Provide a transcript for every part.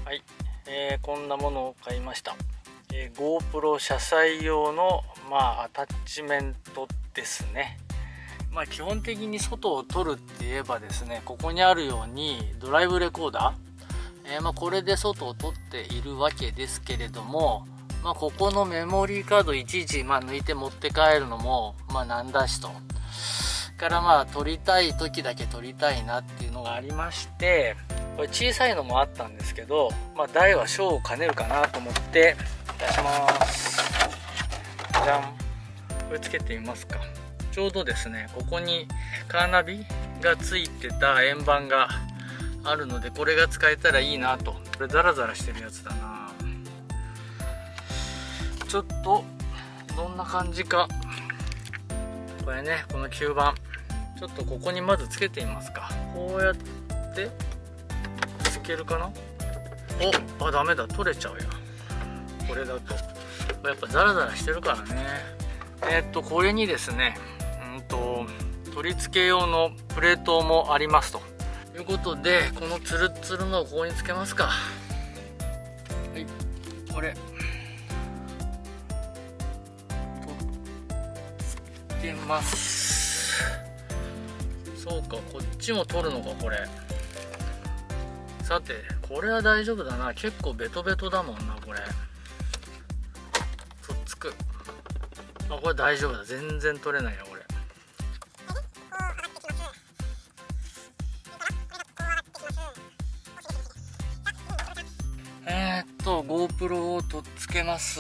はい、こんなものを買いました。GoPro 車載用の、アタッチメントですね。基本的に外を撮るって言えばですね、ここにあるようにドライブレコーダー、これで外を撮っているわけですけれども、ここのメモリーカードいちいち抜いて持って帰るのもなんだしと。から撮りたい時だけ撮りたいなっていうのがありまして、これ小さいのもあったんですけど、大は小を兼ねるかなと思って出します。じゃん。これつけてみますか。ちょうどですね、ここにカーナビがついてた円盤があるので、これが使えたらいいなと。これザラザラしてるやつだな。ちょっとどんな感じか。これね、この吸盤ちょっとここにまずつけてみますか。こうやってつけるかな。ダメだ、取れちゃうよこれだと。やっぱザラザラしてるからね。これにですね、取り付け用のプレートもありますということで、このツルッツルのをここにつけますか。はい、これ取ってます。そうか、こっちも取るのかこれ。さて、これは大丈夫だな。結構ベトベトだもんなこれ。とっつく。これ大丈夫だ。全然取れないよこれ。GoPro をとっつけます。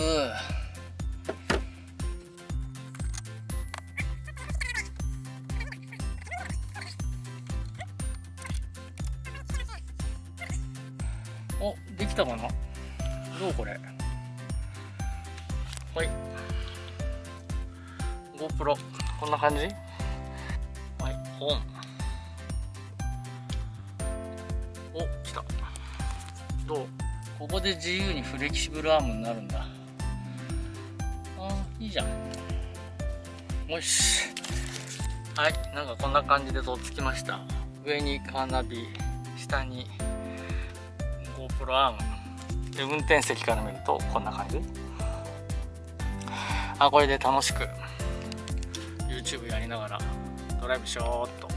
できたかな。どうこれ。はい、 GoPro こんな感じ。はい、オン。来た。どう。ここで自由にフレキシブルアームになるんだ。いいじゃん。よし。はい、なんかこんな感じでとっつきました。上にカーナビ、下に GoPro アームで、運転席から見るとこんな感じ。これで楽しく YouTube やりながらドライブしようっと。